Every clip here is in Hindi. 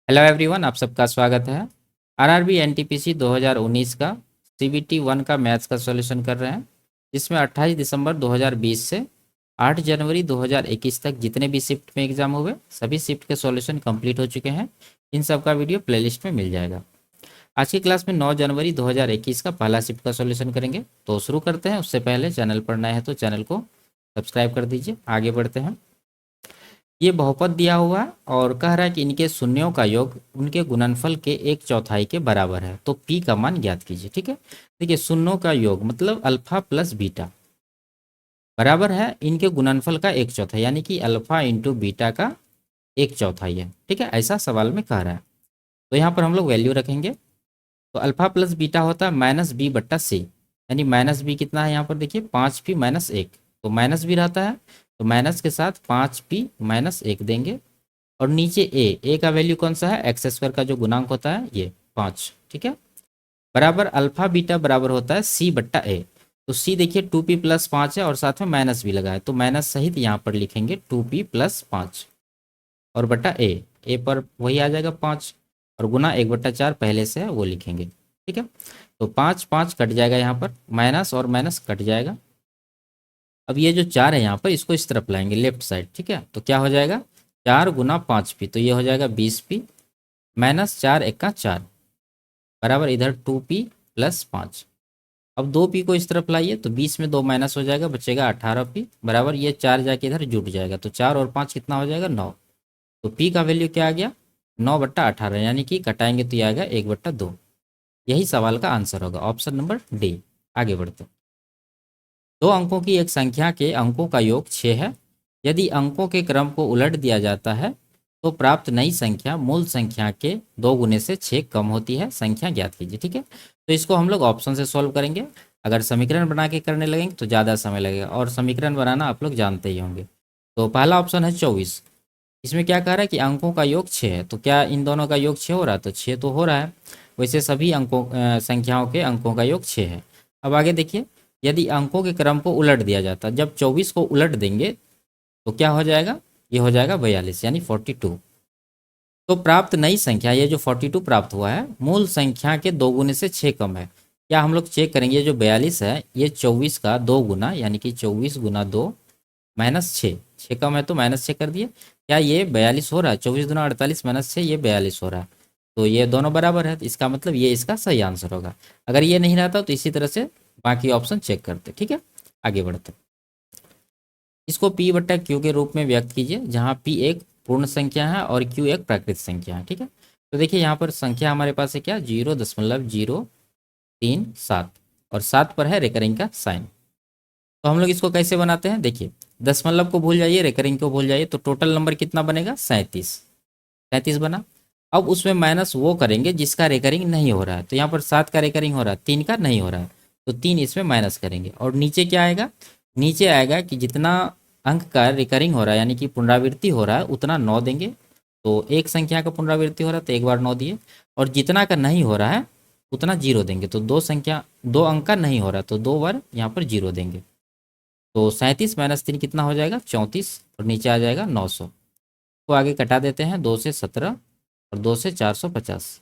हेलो एवरीवन, आप सबका स्वागत है। आरआरबी एनटीपीसी 2019 का सीबीटी 1 का मैथ्स का सॉल्यूशन कर रहे हैं, जिसमें 28 दिसंबर 2020 से 8 जनवरी 2021 तक जितने भी शिफ्ट में एग्जाम हुए सभी शिफ्ट के सॉल्यूशन कंप्लीट हो चुके हैं। इन सब का वीडियो प्लेलिस्ट में मिल जाएगा। आज की क्लास में 9 जनवरी 2021 का पहला शिफ्ट का सॉल्यूशन करेंगे। तो शुरू करते हैं। उससे पहले चैनल पर नए हैं तो चैनल को सब्सक्राइब कर दीजिए। आगे बढ़ते हैं। ये बहुपद दिया हुआ है और कह रहा है कि इनके शून्यों का योग उनके गुणनफल के 1/4 के बराबर है। तो पी का मान ज्ञात कीजिए। ठीक है, देखिए शून्यों का योग मतलब अल्फा प्लस बीटा बराबर है इनके गुणनफल का 1/4, यानी कि अल्फा इंटू बीटा का 1/4 है। ठीक है, ऐसा सवाल में कह रहा है। तो यहाँ पर हम लोग वैल्यू रखेंगे। तो अल्फा प्लस बीटा होता है माइनस बी बट्टा सी, यानी माइनस बी कितना है यहाँ पर देखिए 5p माइनस 1, तो माइनस भी रहता है तो माइनस के साथ 5p माइनस 1 देंगे। और नीचे ए का वैल्यू कौन सा है, एक्स स्क्वायर का जो गुणांक होता है ये 5। ठीक है, बराबर अल्फा बीटा बराबर होता है सी बट्टा ए। तो सी देखिए 2p प्लस 5 है और साथ में माइनस भी लगा है, तो माइनस सहित यहाँ पर लिखेंगे 2p प्लस 5 और बट्टा ए पर वही आ जाएगा 5 और गुना 1/4 पहले से है वो लिखेंगे। ठीक है, तो 5 5 कट जाएगा, यहाँ पर माइनस और माइनस कट जाएगा। अब ये जो 4 है यहाँ पर इसको इस तरफ लाएंगे लेफ्ट साइड। ठीक है, तो क्या हो जाएगा 4 गुना 5p, तो ये हो जाएगा 20p माइनस 4 एक का 4 बराबर इधर 2p प्लस 5। अब 2p को इस तरफ लाइए तो 20 में 2 माइनस हो जाएगा, बचेगा 18p बराबर ये 4 जाके इधर जुट जाएगा, तो 4 और 5 कितना हो जाएगा 9। तो p का वैल्यू क्या आ गया 9/18, यानी कि कटाएंगे तो ये आएगा 1/2। यही सवाल का आंसर होगा, ऑप्शन नंबर डी। आगे बढ़ते हैं। दो अंकों की एक संख्या के अंकों का योग 6 है। यदि अंकों के क्रम को उलट दिया जाता है तो प्राप्त नई संख्या मूल संख्या के 2 गुने से 6 कम होती है। संख्या ज्ञात कीजिए। ठीक है, तो इसको हम लोग ऑप्शन से सॉल्व करेंगे। अगर समीकरण बना के करने लगेंगे तो ज़्यादा समय लगेगा, और समीकरण बनाना आप लोग जानते ही होंगे। तो पहला ऑप्शन है 24। इसमें क्या कह रहा है कि अंकों का योग 6 है, तो क्या इन दोनों का योग 6 हो रहा है, तो 6 तो हो रहा है। वैसे सभी अंकों संख्याओं के अंकों का योग 6 है। अब आगे देखिए, यदि अंकों के क्रम को उलट दिया जाता, जब 24 को उलट देंगे तो क्या हो जाएगा, ये हो जाएगा 42 यानी 42। तो प्राप्त नई संख्या, ये जो 42 प्राप्त हुआ है मूल संख्या के 2 गुने से 6 कम है। क्या हम लोग चेक करेंगे, जो 42 है ये 24 का 2 गुना, यानी कि 24 गुना 2 माइनस 6 कम है तो माइनस 6 कर दिए। क्या ये 42 हो रहा है, 24 गुना 48 माइनस 6 ये 42 हो रहा है। तो ये दोनों बराबर है, तो इसका मतलब ये इसका सही आंसर होगा। अगर ये नहीं रहता तो इसी तरह से बाकी ऑप्शन चेक करते। ठीक है, आगे बढ़ते। इसको p बट्टा क्यू के रूप में व्यक्त कीजिए, जहाँ p एक पूर्ण संख्या है और q एक प्राकृत संख्या है। ठीक है, तो देखिए यहाँ पर संख्या हमारे पास है क्या 0.037 और 7 पर है रेकरिंग का साइन। तो हम लोग इसको कैसे बनाते हैं, देखिए दशमलव को भूल जाइए, रेकरिंग को भूल जाइए, तो टोटल नंबर कितना बनेगा 37 बना। अब उसमें माइनस वो करेंगे जिसका रेकरिंग नहीं हो रहा है, तो यहाँ पर 7 का रेकरिंग हो रहा है, 3 का नहीं हो रहा है, तो 3 इसमें माइनस करेंगे। और नीचे क्या आएगा, नीचे आएगा कि जितना अंक का रिकरिंग हो रहा है यानी कि पुनरावृत्ति हो रहा है उतना 9 देंगे। तो एक संख्या का पुनरावृत्ति हो रहा है तो एक बार 9 दिए, और जितना का नहीं हो रहा है उतना 0 देंगे। तो दो अंक का नहीं हो रहा है तो 2 बार यहाँ पर 0 देंगे। तो 37 माइनस 3 कितना हो जाएगा 34, और नीचे आ जाएगा 900। तो आगे कटा देते हैं, 2 से 17 और 2 से 450,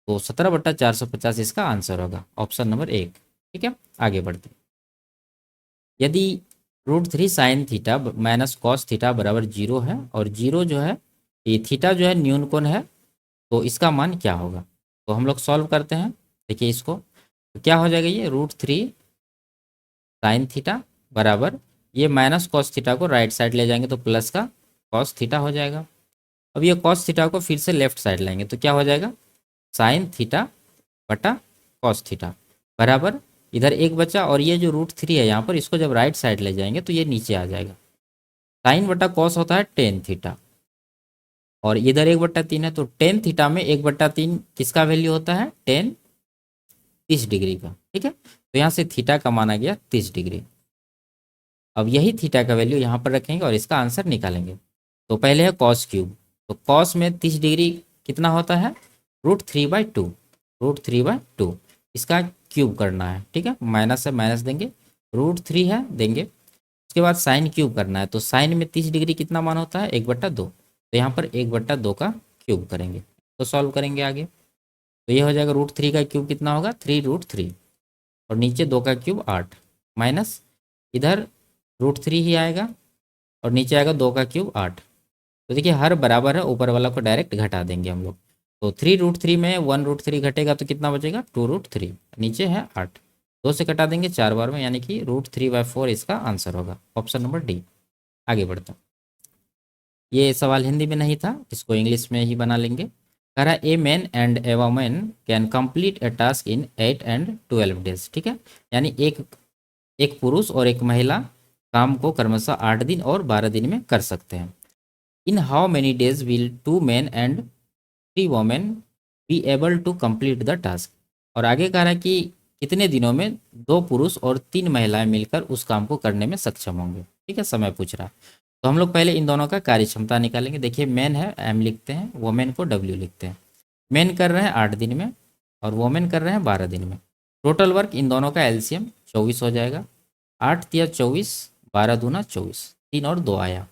तो 17/450 इसका आंसर होगा, ऑप्शन नंबर 1। ठीक है, आगे बढ़ते। यदि √3 sine theta minus cos theta बराबर 0 है, और 0 जो है ये थीटा जो है न्यून कोण है, तो इसका मान क्या होगा। तो हम लोग सॉल्व करते हैं। देखिए इसको, तो क्या हो जाएगा, ये √3 साइन थीटा बराबर ये माइनस कॉस थीटा को राइट साइड ले जाएंगे तो प्लस का कॉस थीटा हो जाएगा। अब ये कॉस थीटा को फिर से लेफ्ट साइड लाएंगे तो क्या हो जाएगा साइन थीटा बटा कॉस थीटा बराबर इधर एक बचा, और ये जो √3 है यहाँ पर इसको जब राइट साइड ले जाएंगे तो ये नीचे आ जाएगा। साइन बटा कॉस होता है टेन थीटा, और इधर 1/3 है, तो टेन थीटा में 1/3 किसका वैल्यू होता है, टेन 30 डिग्री का। ठीक है, तो यहाँ से थीटा का माना गया 30 डिग्री। अब यही थीटा का वैल्यू यहाँ पर रखेंगे और इसका आंसर निकालेंगे। तो पहले है कॉस क्यूब, तो कॉस में 30 डिग्री कितना होता है √3/2, √3/2 इसका क्यूब करना है। ठीक है, माइनस से माइनस देंगे, √3 है देंगे, उसके बाद साइन क्यूब करना है, तो साइन में 30 डिग्री कितना मान होता है 1/2, तो यहाँ पर 1/2 का क्यूब करेंगे। तो सॉल्व करेंगे आगे। तो ये हो जाएगा √3 का क्यूब कितना होगा 3√3, और नीचे 2 का क्यूब 8, माइनस इधर √3 ही आएगा और नीचे आएगा 2 का क्यूब 8। तो देखिए हर बराबर है, ऊपर वाला को डायरेक्ट घटा देंगे हम लोग। तो 3√3 में 1√3 घटेगा तो कितना बचेगा 2√3, नीचे है 8, 2 से कटा देंगे 4 बार में, यानी कि √3/4 इसका आंसर होगा, ऑप्शन नंबर डी। आगे बढ़ते हैं। ये सवाल हिंदी में नहीं था, इसको इंग्लिश में ही बना लेंगे। कह रहा है a man and a woman can complete A task in 8 and 12 days. ठीक है, यानी एक एक पुरुष और एक महिला काम को क्रमशः 8 दिन और 12 दिन में कर सकते हैं। In how many days will 2 man and 3 women be able to complete the task. और आगे कह रहा है कि कितने दिनों में 2 पुरुष और 3 महिलाएं मिलकर उस काम को करने में सक्षम होंगे। ठीक है, समय पूछ रहा है। तो हम लोग पहले इन दोनों का कार्य क्षमता निकालेंगे। देखिए मैन है एम लिखते हैं, वोमेन को डब्ल्यू लिखते हैं। मैन कर रहे हैं 8 दिन में और वोमेन कर रहे हैं 12 दिन में। टोटल वर्क इन दोनों का एलसीएम 24 हो जाएगा। 8 तिया 24, 12 दूना 24, 3 और 2 आया।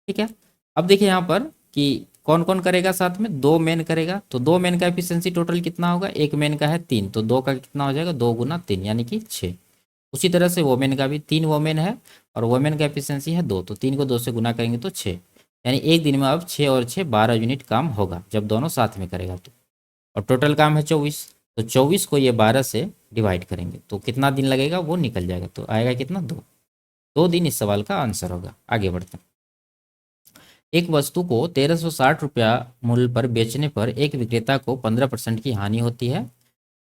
ठीक है, अब देखिए यहाँ पर कि कौन कौन करेगा साथ में, 2 मैन करेगा, तो 2 मैन का एफिशिएंसी टोटल कितना होगा, एक मैन का है 3, तो 2 का कितना हो जाएगा 2 गुना 3 यानी कि 6। उसी तरह से वोमेन का भी 3 वोमेन है और वोमेन का एफिशिएंसी है 2, तो 3 को 2 से गुना करेंगे तो 6, यानी एक दिन में अब 6 और 6 12 यूनिट काम होगा जब दोनों साथ में करेगा तो। और टोटल काम है 24, तो 24 को ये 12 से डिवाइड करेंगे तो कितना दिन लगेगा वो निकल जाएगा, तो आएगा कितना 2 दिन इस सवाल का आंसर होगा। आगे बढ़ते हैं। एक वस्तु को 1360 रुपया मूल्य पर बेचने पर एक विक्रेता को 15% की हानि होती है।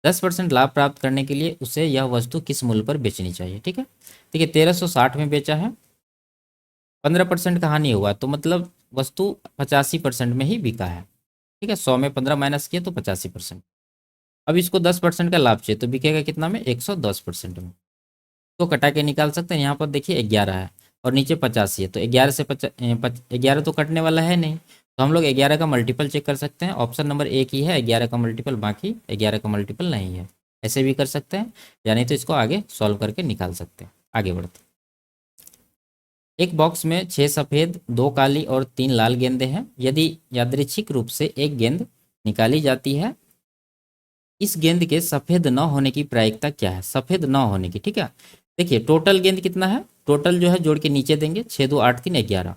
10% लाभ प्राप्त करने के लिए उसे यह वस्तु किस मूल्य पर बेचनी चाहिए। ठीक है, देखिए 1360 में बेचा है, 15% का हानि हुआ तो मतलब वस्तु 85% में ही बिका है। ठीक है, 100 में 15 माइनस किए तो 85%। अब इसको 10% का लाभ चाहिए तो बिकेगा कितना में 110% में। तो कटा के निकाल सकते हैं। यहाँ पर देखिए 11 है और नीचे 85 है, तो 11 से 11 तो कटने वाला है नहीं, तो हम लोग 11 का मल्टीपल चेक कर सकते हैं। ऑप्शन नंबर एक ही है 11 का मल्टीपल, बाकी 11 का मल्टीपल नहीं है। ऐसे भी कर सकते हैं, यानी तो इसको आगे सॉल्व करके निकाल सकते हैं। आगे बढ़ते हैं। एक बॉक्स में 6 सफ़ेद, 2 काली और 3 लाल गेंदें हैं। यदि यादृच्छिक रूप से एक गेंद निकाली जाती है, इस गेंद के सफ़ेद न होने की प्रायिकता क्या है, सफ़ेद न होने की। ठीक है, देखिए टोटल गेंद कितना है, टोटल जो है जोड़ के नीचे देंगे 6 2 8 3 11,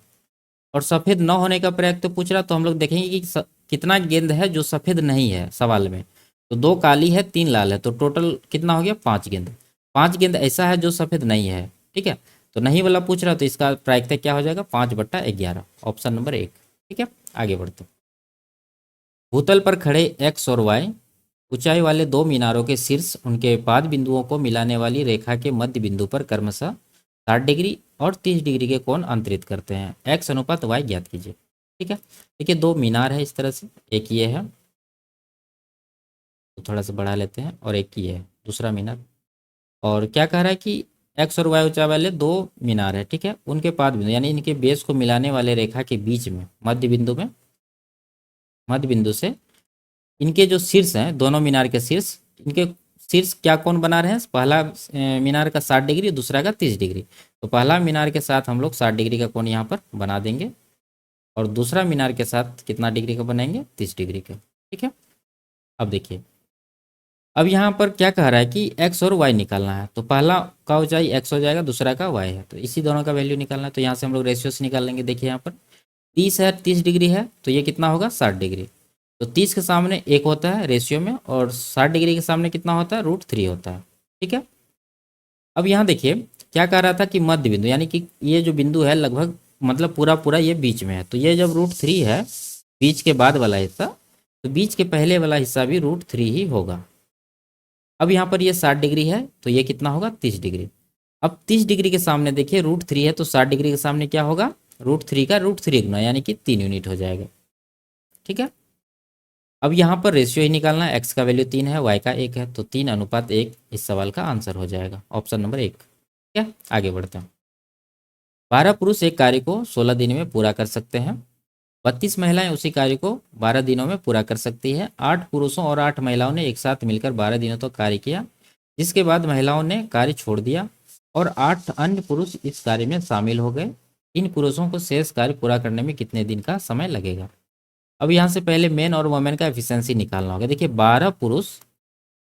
और सफ़ेद न होने का प्रयोग तो पूछ रहा, तो हम लोग देखेंगे कि कितना गेंद है जो सफ़ेद नहीं है सवाल में। तो 2 काली है 3 लाल है, तो टोटल कितना हो गया 5 गेंद। 5 गेंद ऐसा है जो सफ़ेद नहीं है। ठीक है, तो नहीं वाला पूछ रहा तो इसका प्रायिकता क्या हो जाएगा 5/11, ऑप्शन नंबर 1। ठीक है, आगे बढ़ते हैं। भूतल पर खड़े एक्स और वाई ऊंचाई वाले 2 मीनारों के शीर्ष उनके पाद बिंदुओं को मिलाने वाली रेखा के मध्य बिंदु पर क्रमशः 60 डिग्री और 30 डिग्री के कोण अंतरित करते हैं। एक्स अनुपात वाई ज्ञात कीजिए। ठीक है, देखिए 2 मीनार है इस तरह से, एक ये है, तो थोड़ा सा बढ़ा लेते हैं, और एक ये है दूसरा मीनार। और क्या कह रहा है कि एक्स और वाई ऊंचाई वाले 2 मीनार है। ठीक है, उनके पाद बिंदु यानी इनके बेस को मिलाने वाले रेखा के बीच में मध्य बिंदु में, मध्य बिंदु से इनके जो शीर्ष हैं, दोनों मीनार के शीर्ष, इनके शीर्ष क्या कोण बना रहे हैं, पहला मीनार का 60 डिग्री, दूसरा का 30 डिग्री। तो पहला मीनार के साथ हम लोग 60 डिग्री का कोण यहाँ पर बना देंगे, और दूसरा मीनार के साथ कितना डिग्री का बनाएंगे 30 डिग्री का। ठीक है, अब देखिए, अब यहाँ पर क्या कह रहा है कि एक्स और वाई निकालना है, तो पहला का ऊंचाई एक्स हो जाएगा, दूसरा का वाई है, तो इसी दोनों का वैल्यू निकालना है। तो यहाँ से हम लोग रेशियो से निकाल लेंगे। देखिए यहाँ पर 30 है, 30 डिग्री है, तो ये कितना होगा 60 डिग्री। तो 30 के सामने 1 होता है रेशियो में, और 60 डिग्री के सामने कितना होता है √3 होता है। ठीक है, अब यहाँ देखिए क्या कह रहा था कि मध्य बिंदु, यानी कि ये जो बिंदु है लगभग मतलब पूरा पूरा ये बीच में है, तो ये जब √3 है बीच के बाद वाला हिस्सा, तो बीच के पहले वाला हिस्सा भी √3 ही होगा। अब यहाँ पर ये 60 डिग्री है, तो ये कितना होगा 30 डिग्री। अब 30 डिग्री के सामने देखिए √3 है, तो 60 डिग्री के सामने क्या होगा √3 का √3 गुना, यानी कि 3 यूनिट हो जाएगा। ठीक है, अब यहाँ पर रेशियो ही निकालना है, एक्स का वैल्यू 3 है, वाई का 1 है, तो 3:1 इस सवाल का आंसर हो जाएगा, ऑप्शन नंबर 1। ठीक है, आगे बढ़ते हैं। 12 पुरुष एक कार्य को 16 दिन में पूरा कर सकते हैं। 32 महिलाएं उसी कार्य को 12 दिनों में पूरा कर सकती है। 8 पुरुषों और 8 महिलाओं ने एक साथ मिलकर 12 दिनों तक कार्य किया, जिसके बाद महिलाओं ने कार्य छोड़ दिया और 8 अन्य पुरुष इस कार्य में शामिल हो गए। इन पुरुषों को शेष कार्य पूरा करने में कितने दिन का समय लगेगा। अब यहाँ से पहले मेन और वोमेन का एफिशिएंसी निकालना होगा। देखिए 12 पुरुष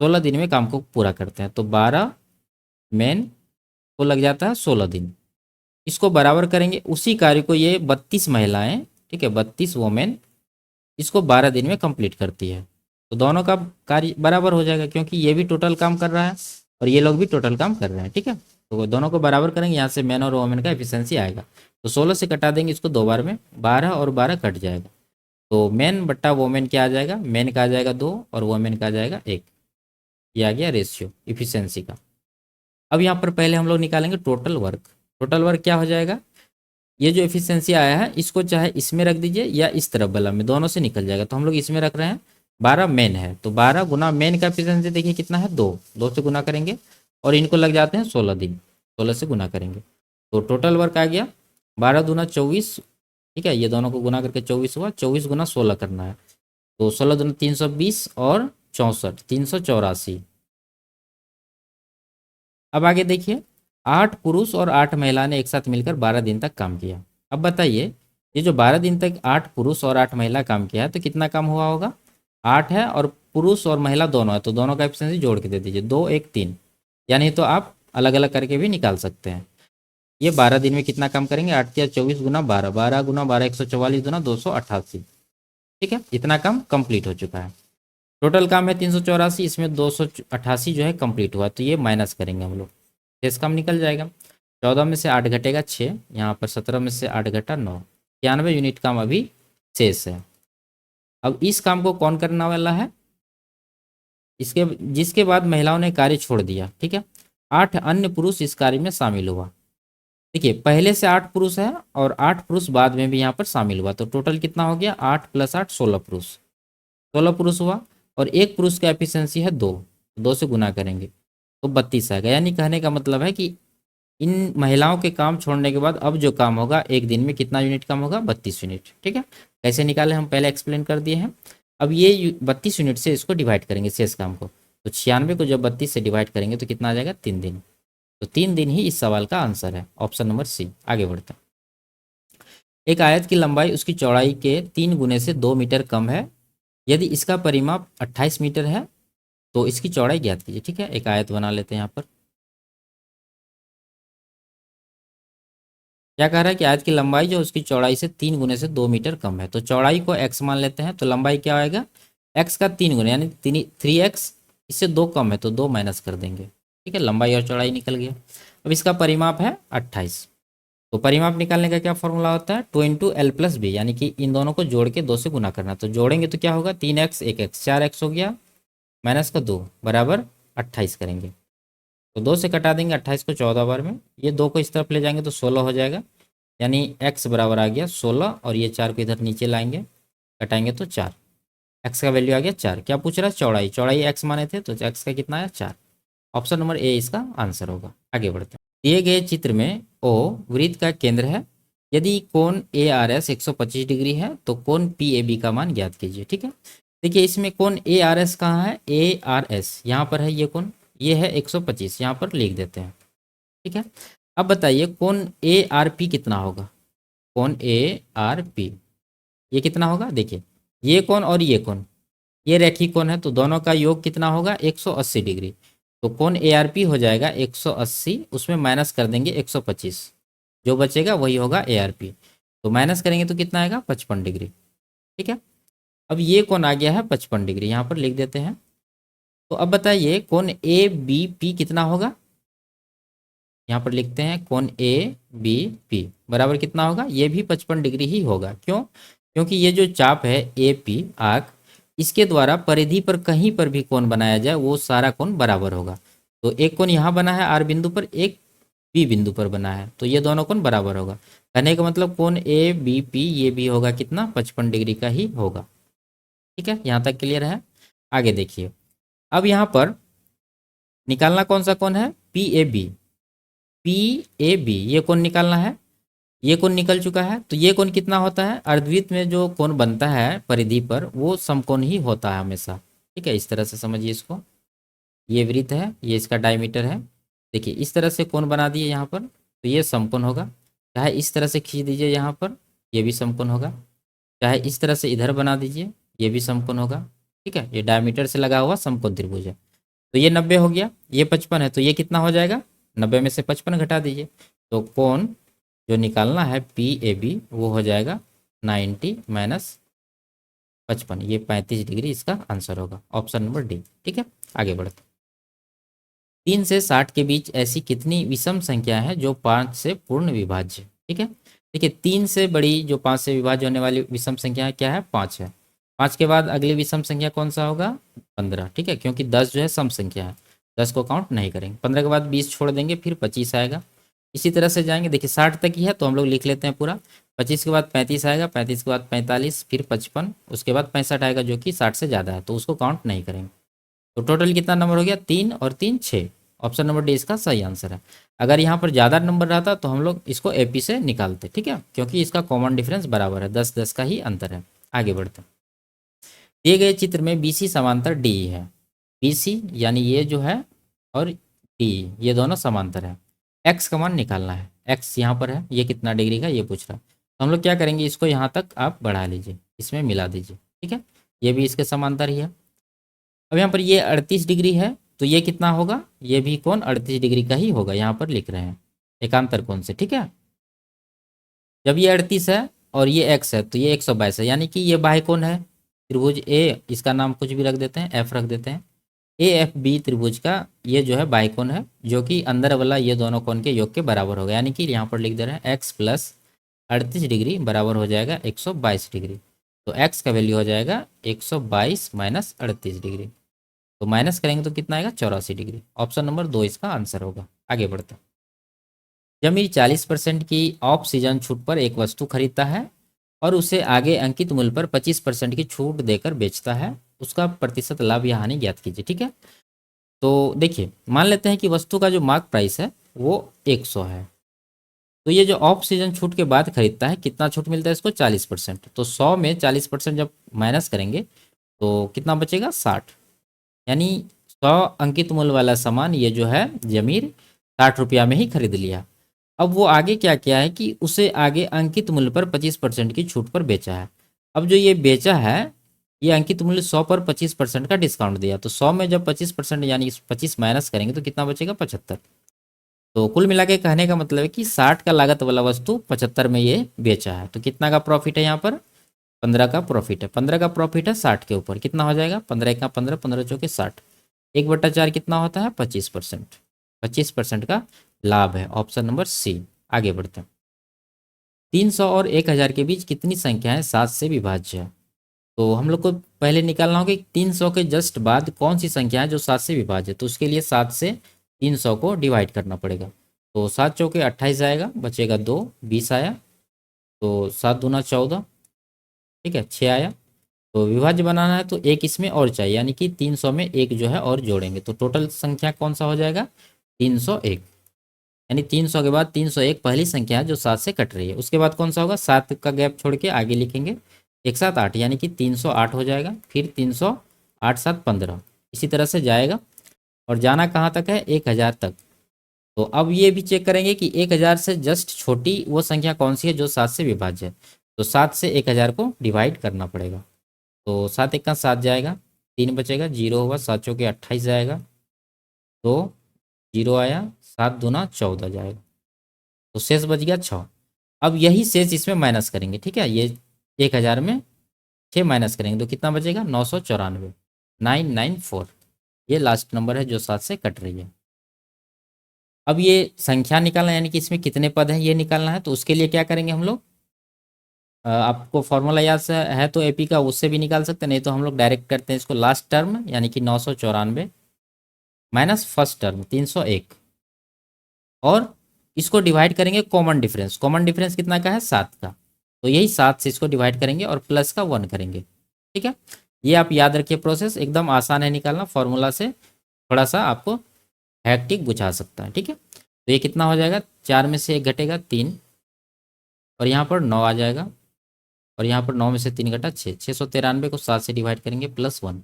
16 दिन में काम को पूरा करते हैं, तो 12 मेन को लग जाता है 16 दिन। इसको बराबर करेंगे, उसी कार्य को ये 32 महिलाएं, ठीक है, 32 वोमेन इसको 12 दिन में कंप्लीट करती है। तो दोनों का कार्य बराबर हो जाएगा, क्योंकि ये भी टोटल काम कर रहा है और ये लोग भी टोटल काम कर रहे हैं, ठीक है। तो दोनों को बराबर करेंगे, यहाँ से मैन और वोमेन का एफिशिएंसी आएगा। तो 16 से कटा देंगे इसको 2 बार में, 12 और 12 कट जाएगा। तो मैन बट्टा वोमेन क्या आ जाएगा, मैन का आ जाएगा 2 और वोमेन का आ जाएगा 1। ये आ गया रेशियो इफिशियंसी का। अब यहाँ पर पहले हम लोग निकालेंगे टोटल वर्क। टोटल वर्क क्या हो जाएगा, ये जो एफिशिएंसी आया है इसको चाहे इसमें रख दीजिए या इस तरफ वाला में, दोनों से निकल जाएगा। तो हम लोग इसमें रख रहे हैं, 12 मेन है तो 12 गुना मेन का एफिशिएंसी देखिए कितना है, 2। 2 से गुना करेंगे और इनको लग जाते हैं 16 दिन, 16 से गुना करेंगे तो टोटल वर्क आ गया 12 दूना 24, ठीक है। ये दोनों को गुना करके 24 हुआ, 24 गुना 16 करना है तो 16 दूना 320 और 64 384। अब आगे देखिए 8 पुरुष और 8 महिला ने एक साथ मिलकर 12 दिन तक काम किया। अब बताइए ये जो 12 दिन तक 8 पुरुष और 8 महिला काम किया है तो कितना काम हुआ होगा, 8 है और पुरुष और महिला दोनों है तो दोनों का एफिशिएंसी जोड़ के दे दीजिए, 2 1 3। यानी तो आप अलग अलग करके भी निकाल सकते हैं। ये 12 दिन में कितना काम करेंगे, 8 या 24 गुना 12, 12 गुना 12 144 गुना 288, ठीक है। इतना काम कंप्लीट हो चुका है। टोटल काम है 384, इसमें 288 जो है कंप्लीट हुआ, तो ये माइनस करेंगे हम लोग, शेष काम निकल जाएगा। 14 में से 8 घटेगा 6, यहाँ पर 17 में से 8 घटा 9, 91 यूनिट काम अभी शेष है। अब इस काम को कौन करने वाला है, इसके जिसके बाद महिलाओं ने कार्य छोड़ दिया, ठीक है। 8 अन्य पुरुष इस कार्य में शामिल हुआ। देखिए पहले से 8 पुरुष है और 8 पुरुष बाद में भी यहाँ पर शामिल हुआ, तो टोटल कितना हो गया, 8 + 8 16 पुरुष, 16 पुरुष हुआ और एक पुरुष का एफिशिएंसी है 2, 2 से गुना करेंगे तो 32 आएगा। यानी कहने का मतलब है कि इन महिलाओं के काम छोड़ने के बाद अब जो काम होगा एक दिन में कितना यूनिट काम होगा, 32 यूनिट, ठीक है। कैसे निकाले हम पहले एक्सप्लेन कर दिए हैं। अब ये 32 यूनिट से इसको डिवाइड करेंगे शेष काम को, तो 96 को जब 32 से डिवाइड करेंगे तो कितना आ जाएगा, 3 दिन। तो 3 दिन ही इस सवाल का आंसर है, ऑप्शन नंबर सी। आगे बढ़ते हैं। एक आयत की लंबाई उसकी चौड़ाई के 3 गुने से 2 मीटर कम है। यदि इसका परिमाप 28 मीटर है तो इसकी चौड़ाई ज्ञात कीजिए, ठीक है। एक आयत बना लेते हैं यहाँ पर। क्या कह रहा है कि आयत की लंबाई जो उसकी चौड़ाई से 3 गुने से 2 मीटर कम है, तो चौड़ाई को x मान लेते हैं, तो लंबाई क्या आएगा, x का 3 गुना यानी 3x, इससे 2 कम है तो 2 माइनस कर देंगे, ठीक है। लंबाई और चौड़ाई निकल गया। अब इसका परिमाप है 28, तो परिमाप निकालने का क्या फॉर्मूला होता है, 2 × L + B, यानी कि इन दोनों को जोड़ के 2 से गुना करना। तो जोड़ेंगे तो क्या होगा, 3x 1x 4x हो गया, माइनस का 2 बराबर 28 करेंगे तो 2 से कटा देंगे 28 को 14 बार में, ये 2 को इस तरफ ले जाएंगे तो 16 हो जाएगा। यानी x बराबर आ गया 16 और ये 4 को इधर नीचे लाएंगे, कटाएंगे तो 4, x का वैल्यू आ गया 4। क्या पूछ रहा है, चौड़ाई, चौड़ाई x माने थे तो x का कितना है, 4। ऑप्शन नंबर ए इसका आंसर होगा। आगे बढ़ते हैं। दिए गए चित्र में O वृत्त का केंद्र है। यदि कोण ARS 125 डिग्री है तो कोण PAB का मान ज्ञात कीजिए, ठीक है। देखिए इसमें कोण ARS कहाँ है, ARS यहाँ पर है, ये कोण ये है 125, यहाँ पर लिख देते हैं, ठीक है। अब बताइए कोण ARP कितना होगा, कोण ARP ये कितना होगा, देखिए ये कोण और ये कोण ये रेखी कोण है तो दोनों का योग कितना होगा, 180 डिग्री। तो कोण ARP हो जाएगा 180, उसमें माइनस कर देंगे 125, जो बचेगा वही होगा ARP। तो माइनस करेंगे तो कितना आएगा, 55 डिग्री, ठीक है। अब ये कोण आ गया है 55 डिग्री, यहाँ पर लिख देते हैं। तो अब बताइए कोण ABP कितना होगा, यहाँ पर लिखते हैं कोण ABP बराबर कितना होगा, ये भी 55 डिग्री ही होगा। क्यों, क्योंकि ये जो चाप है AP आर्क, इसके द्वारा परिधि पर कहीं पर भी कोण बनाया जाए वो सारा कोण बराबर होगा। तो एक कोण यहाँ बना है R बिंदु पर, एक B बिंदु पर बना है, तो ये दोनों कोण बराबर होगा। कहने का मतलब कोण ABP ये भी होगा कितना, 55 डिग्री का ही होगा, ठीक है। यहाँ तक क्लियर है। आगे देखिए अब यहाँ पर निकालना कौन सा कोण है, PAB। PAB ये कोण निकालना है, ये कोण निकल चुका है। तो ये कोण कितना होता है, अर्धवृत्त में जो कोण बनता है परिधि पर वो समकोण ही होता है हमेशा, ठीक है। इस तरह से समझिए इसको, ये वृत्त है, ये इसका डायमीटर है। देखिए इस तरह से कोण बना दिए यहाँ पर तो ये समकोण होगा। चाहे इस तरह से खींच दीजिए यहाँ पर, ये भी समकोण होगा। चाहे इस तरह से इधर बना दीजिए, ये भी समकोण होगा। ठीक है, ये डायमीटर से लगा हुआ समकोण त्रिभुज है। तो ये 90 हो गया, ये 55 है, तो ये कितना हो जाएगा, 90 में से 55 घटा दीजिए। तो कोण जो निकालना है पी ए बी वो हो जाएगा 90 माइनस 55, ये 35 डिग्री इसका आंसर होगा, ऑप्शन नंबर डी। ठीक है, आगे बढ़ते। 3 से 60 के बीच ऐसी कितनी विषम संख्या है जो 5 से पूर्ण विभाज्य है। ठीक है, देखिए 3 से बड़ी जो 5 से विभाज्य होने वाली विषम संख्या है क्या है, 5 है। 5 के बाद अगली विषम संख्या कौन सा होगा, 15। ठीक है, क्योंकि 10 जो है सम संख्या है, 10 को काउंट नहीं करेंगे। 15 के बाद 20 छोड़ देंगे, फिर 25 आएगा। इसी तरह से जाएंगे, देखिए 60 तक ही है तो हम लोग लिख लेते हैं पूरा। 25 के बाद 35 आएगा, 35 के बाद 45, फिर 55, उसके बाद 65 आएगा जो कि 60 से ज़्यादा है, तो उसको काउंट नहीं करेंगे। तो टोटल कितना नंबर हो गया, 3 और 3 6। ऑप्शन नंबर डी इसका सही आंसर है। अगर यहाँ पर ज़्यादा नंबर रहता तो हम लोग इसको एपी से निकालते। ठीक है, क्योंकि इसका कॉमन डिफरेंस बराबर है, 10-10 का ही अंतर है। आगे बढ़ते हैं। दिए गए चित्र में बीसी समांतर डी है। बीसी यानी ये जो है और डी, ये दोनों समांतर है। एक्स का मान निकालना है, एक्स यहाँ पर है, ये कितना डिग्री का ये पूछ रहा है। तो हम लोग क्या करेंगे, इसको यहाँ तक आप बढ़ा लीजिए, इसमें मिला दीजिए। ठीक है, ये भी इसके समांतर ही है। अब यहाँ पर ये 38 डिग्री है, तो ये कितना होगा, ये भी कोण 38 डिग्री का ही होगा, यहाँ पर लिख रहे हैं एकांतर कोण से। ठीक है, जब ये 38 है और ये एक्स है तो ये 122 है, यानी कि ये बाह्य कोण है त्रिभुज ए, इसका नाम कुछ भी रख देते हैं, एफ रख देते हैं। ए एफ बी त्रिभुज का ये जो है बाह्य कोण है, जो कि अंदर वाला ये दोनों कोण के योग के बराबर होगा, यानी कि यहाँ पर लिख दे रहे हैं एक्स प्लस 38 डिग्री बराबर हो जाएगा 122 डिग्री। तो एक्स का वैल्यू हो जाएगा 122 माइनस 38 डिग्री, तो माइनस करेंगे तो कितना आएगा, 84 डिग्री। ऑप्शन नंबर 2 इसका आंसर होगा। आगे बढ़ते हैं। जमीर 40% की ऑफ सीजन छूट पर एक वस्तु खरीदता है और उसे आगे अंकित मूल्य पर 25% की छूट देकर बेचता है, उसका प्रतिशत लाभ या हानि ज्ञात कीजिए। ठीक है, तो देखिए मान लेते हैं कि वस्तु का जो मार्क प्राइस है वो 100 है, तो ये जो ऑफ सीजन छूट के बाद खरीदता है कितना छूट मिलता है इसको, 40%। तो 100 में 40% जब माइनस करेंगे तो कितना बचेगा, 60। यानी 100 अंकित मूल्य वाला सामान ये जो है जमीर 60 रुपया में ही खरीद लिया। अब वो आगे क्या किया है कि उसे आगे अंकित मूल्य पर 25% की छूट पर बेचा है। अब जो ये बेचा है ये अंकित मूल्य 100 पर 25% का डिस्काउंट दिया, तो 100 में जब 25% यानी 25 माइनस करेंगे तो कितना बचेगा, 75। तो कुल मिला के कहने का मतलब है कि 60 का लागत वाला वस्तु 75 में ये बेचा है, तो कितना का प्रॉफिट है यहाँ पर, 15 का प्रॉफिट है। 15 का प्रॉफिट है 60 के ऊपर, कितना हो जाएगा, 15 का 15, 15 चौके 60, 1/4 कितना होता है, 25%। 25% का लाभ है, ऑप्शन नंबर सी। आगे बढ़ते हैं। 300 और 1000 के बीच कितनी संख्याएं 7 से विभाज्य है। तो हम लोग को पहले निकालना होगा कि 300 के जस्ट बाद कौन सी संख्या है जो 7 से विभाज्य है, तो उसके लिए 7 से 300 को डिवाइड करना पड़ेगा। तो 7 चौके 28 आएगा, बचेगा 2, 20 आया, तो 7 दूना 14, ठीक है 6 आया। तो विभाज्य बनाना है तो एक इसमें और चाहिए, यानी कि 300 में एक जो है और जोड़ेंगे, तो टोटल संख्या कौन सा हो जाएगा, 301। यानी 300 के बाद 301 पहली संख्या है जो 7 से कट रही है। उसके बाद कौन सा होगा, 7 का गैप छोड़ के आगे लिखेंगे, 1 7 8, यानी कि 308 हो जाएगा। फिर 300, 8 7 15, इसी तरह से जाएगा और जाना कहाँ तक है, 1000 तक। तो अब ये भी चेक करेंगे कि 1000 से जस्ट छोटी वो संख्या कौन सी है जो 7 से विभाज्य है। तो 7 से 1000 को डिवाइड करना पड़ेगा। तो 7 1 का 7 जाएगा, 3 बचेगा, 0 होगा, 7 चौके 28 जाएगा, तो 0 आया, 7 दूना 14 जाएगा, तो शेष बच गया 6। अब यही शेष इसमें माइनस करेंगे। ठीक है, ये 1000 में 6 माइनस करेंगे तो कितना बचेगा, 994, 994। ये लास्ट नंबर है जो 7 से कट रही है। अब ये संख्या निकालना है, यानी कि इसमें कितने पद हैं ये निकालना है। तो उसके लिए क्या करेंगे हम लोग, आपको फॉर्मूला याद से है तो एपी का उससे भी निकाल सकते हैं, नहीं तो हम लोग डायरेक्ट करते हैं इसको, लास्ट टर्म यानी कि 994 माइनस फर्स्ट टर्म 301, और इसको डिवाइड करेंगे कॉमन डिफरेंस। कॉमन डिफरेंस कितना का है, 7 का, तो यही 7 से इसको डिवाइड करेंगे और प्लस का 1 करेंगे। ठीक है, ये आप याद रखिए, प्रोसेस एकदम आसान है निकालना, फॉर्मूला से थोड़ा सा आपको हैक्टिक बुझा सकता है। ठीक है, तो ये कितना हो जाएगा, 4 में से 1 घटेगा 3, और यहाँ पर 9 आ जाएगा, और यहाँ पर 9 में से 3 घटा 6, 693 को 7 से डिवाइड करेंगे प्लस 1,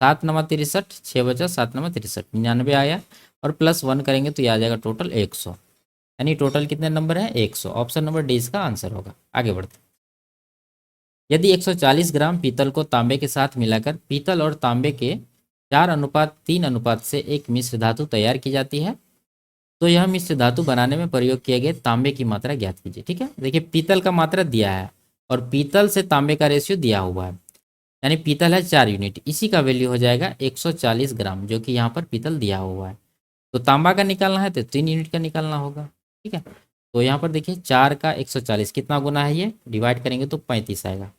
7 नमा 63, 6 बचा, 7 नमा 63, 99 आया, और प्लस 1 करेंगे तो ये आ जाएगा टोटल 100। यानी टोटल कितने नंबर है, 100। ऑप्शन नंबर डी इसका आंसर होगा। आगे बढ़ते हैं। यदि 140 ग्राम पीतल को तांबे के साथ मिलाकर पीतल और तांबे के 4:3 अनुपात से एक मिश्र धातु तैयार की जाती है, तो यह मिश्र धातु बनाने में प्रयोग किए गए तांबे की मात्रा ज्ञात कीजिए। ठीक है, देखिए पीतल का मात्रा दिया है और पीतल से तांबे का रेशियो दिया हुआ है, यानी पीतल है 4 यूनिट, इसी का वैल्यू हो जाएगा 140 ग्राम, जो कि यहाँ पर पीतल दिया हुआ है। तो तांबा का निकालना है तो 3 यूनिट का निकालना होगा। ठीक है, तो यहाँ पर देखिए 4 का 140 कितना गुना है, ये डिवाइड करेंगे तो 35 आएगा।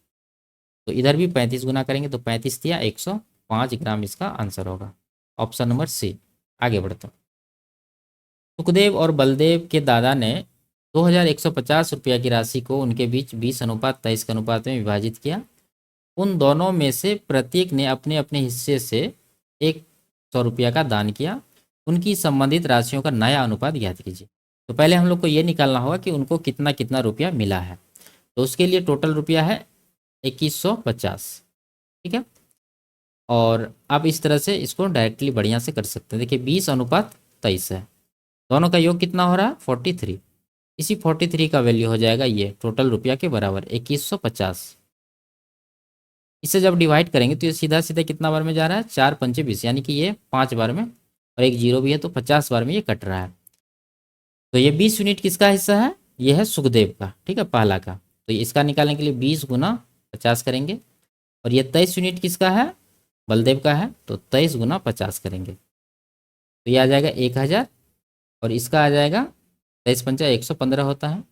तो इधर भी 35 गुना करेंगे तो 35 दिया 105 ग्राम इसका आंसर होगा। Option number C. आगे बढ़ते हैं। सुखदेव और बलदेव के दादा ने 2150 रुपया की राशि को उनके बीच 20:23 के अनुपात में विभाजित किया। उन दोनों में से प्रत्येक ने अपने अपने हिस्से से 100 रुपया का दान किया। उनकी संबंधित राशियों का नया अनुपात ज्ञात कीजिए। तो पहले हम लोग को ये निकालना होगा कि उनको कितना कितना रुपया मिला है। तो उसके लिए टोटल रुपया है 2150। ठीक है, और आप इस तरह से इसको डायरेक्टली बढ़िया से कर सकते हैं। देखिए 20:23 है, दोनों का योग कितना हो रहा है 43। इसी 43 का वैल्यू हो जाएगा ये टोटल रुपया के बराबर 2150। इसे जब डिवाइड करेंगे तो ये सीधा सीधा कितना बार में जा रहा है 4 पंचे 20, यानी कि ये 5 बार में, और एक जीरो भी है तो 50 बार में ये कट रहा है। तो ये 20 यूनिट किसका हिस्सा है, ये है सुखदेव का। ठीक है, पहला का। तो इसका निकालने के लिए 20 गुना 50 करेंगे, और ये 23 यूनिट किसका है, बलदेव का है, तो 23 गुना 50 करेंगे तो ये आ जाएगा 1000, और इसका आ जाएगा 23 पंचा 115 होता है,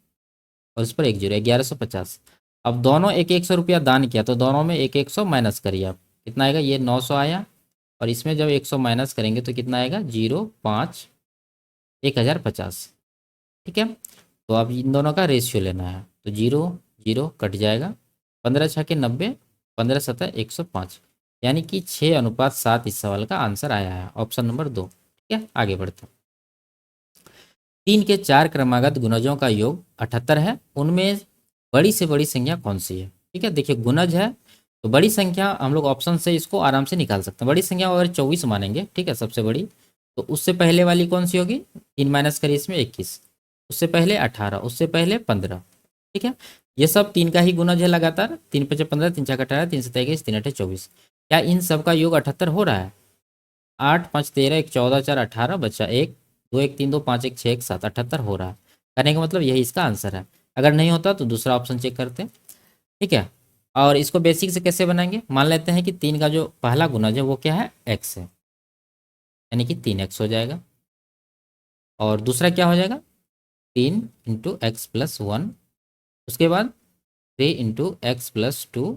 और इस पर एक जीरो 1150। अब दोनों एक 100 रुपया दान किया तो दोनों में एक 100 माइनस करिए आप, कितना आएगा, ये 900 आया, और इसमें जब 100 माइनस करेंगे तो कितना आएगा 0.5 1050। ठीक है, तो अब इन दोनों का रेशियो लेना है, तो 0 0 कट जाएगा, 15 छके 90, 15 सतह 105, यानी कि 6:7 इस सवाल का आंसर आया है, ऑप्शन नंबर 2। ठीक है, आगे बढ़ते हैं। 3 के 4 क्रमागत गुणजों का योग 78 है, उनमें बड़ी से बड़ी संख्या कौन सी है। ठीक है, देखिए गुणज है तो बड़ी संख्या हम लोग ऑप्शन से इसको आराम से निकाल सकते हैं। बड़ी संख्या अगर 24 मानेंगे, ठीक है, सबसे बड़ी, तो उससे पहले वाली कौन सी होगी, 3 माइनस करिए इसमें 21, उससे पहले 18, उससे पहले 15। ठीक है, ये सब 3 का ही गुणज है लगातार, 3 पचे 15, 3 छक 18, 3 सत्ता 21, 3 अठे 24। क्या इन सब का योग 78 हो रहा है। 8 5 13 1 14 4 18 बचा 1 2 1 3 2 5 1 6 1 7 78 हो रहा है। करने का मतलब यही इसका आंसर है। अगर नहीं होता तो दूसरा ऑप्शन चेक करते हैं। ठीक है, और इसको बेसिक से कैसे बनाएंगे, मान लेते हैं कि 3 का जो पहला गुणज है वो क्या है, x है, यानी कि 3x हो जाएगा, और दूसरा क्या हो जाएगा 3 इंटू एक्स प्लस 1, उसके बाद 3 इंटू एक्स प्लस 2,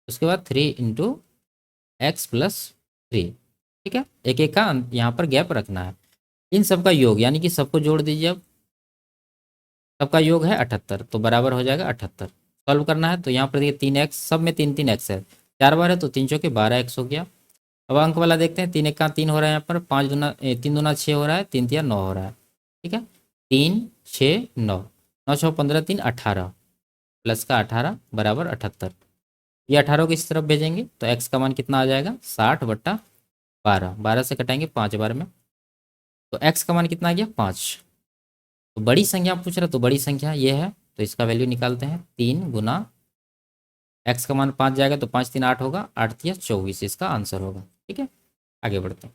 उसके बाद 3 इंटू एक्स प्लस 3। ठीक है, एक एक का यहाँ पर गैप रखना है। इन सब का योग यानी कि सबको जोड़ दीजिए, अब सबका योग है 78, तो बराबर हो जाएगा 78। सॉल्व करना है तो यहाँ पर देखिए 3x, सब में 3 3 एक्स है, 4 बार है तो 3 चौके 12x हो गया। अब अंक वाला देखते हैं, 3 एक का 3 हो रहा है, यहाँ पर 5 दूना 3 दूना 6 हो रहा है, 3 तिया 9 हो रहा है। ठीक है, 3 6 9, 9 6 15 3 18, प्लस का 18 बराबर 78। ये 18 को इस तरफ भेजेंगे तो x का मान कितना आ जाएगा 60/12, 12 से कटाएंगे 5 बार में, तो x का मान कितना आ गया 5। तो बड़ी संख्या पूछ रहा, तो बड़ी संख्या ये है, तो इसका वैल्यू निकालते हैं, 3 गुना x का मान 5 जाएगा तो 5 3 8 होगा, 8 तिया 24 इसका आंसर होगा। ठीक है, आगे बढ़ते हैं।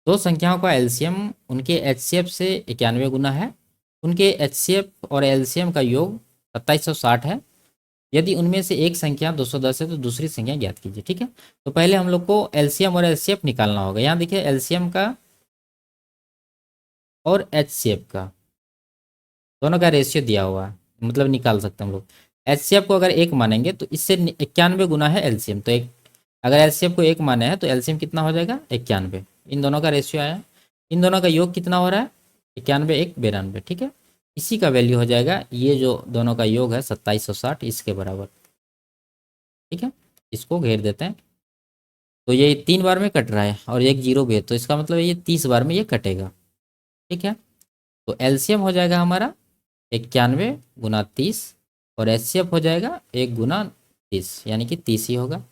दो संख्याओं का एलसीएम उनके एचसीएफ से 91 गुना है, उनके एचसीएफ और एलसीएम का योग 2760 है। यदि उनमें से एक संख्या 210 है तो दूसरी संख्या ज्ञात कीजिए। ठीक है, तो पहले हम लोग को एलसीएम और एचसीएफ निकालना होगा। यहाँ देखिए एलसीएम का और एचसीएफ का दोनों का रेशियो दिया हुआ है, मतलब निकाल सकते हैं हम लोग। एचसीएफ को अगर 1 मानेंगे तो इससे 91 गुना है एलसीएम, तो एक अगर एचसीएफ को 1 माने हैं तो एलसीएम कितना हो जाएगा 91। इन दोनों का रेशियो आया, इन दोनों का योग कितना हो रहा है 91 1 92। ठीक है, इसी का वैल्यू हो जाएगा, ये जो दोनों का योग है 2760 इसके बराबर। ठीक है, इसको घेर देते हैं, तो ये 3 बार में कट रहा है और एक जीरो भी है, तो इसका मतलब ये 30 बार में ये कटेगा। ठीक है, तो एलसीएम हो जाएगा हमारा 91 गुना 30, और एचसीएफ हो जाएगा 1 गुना 30, यानी कि 30 ही होगा।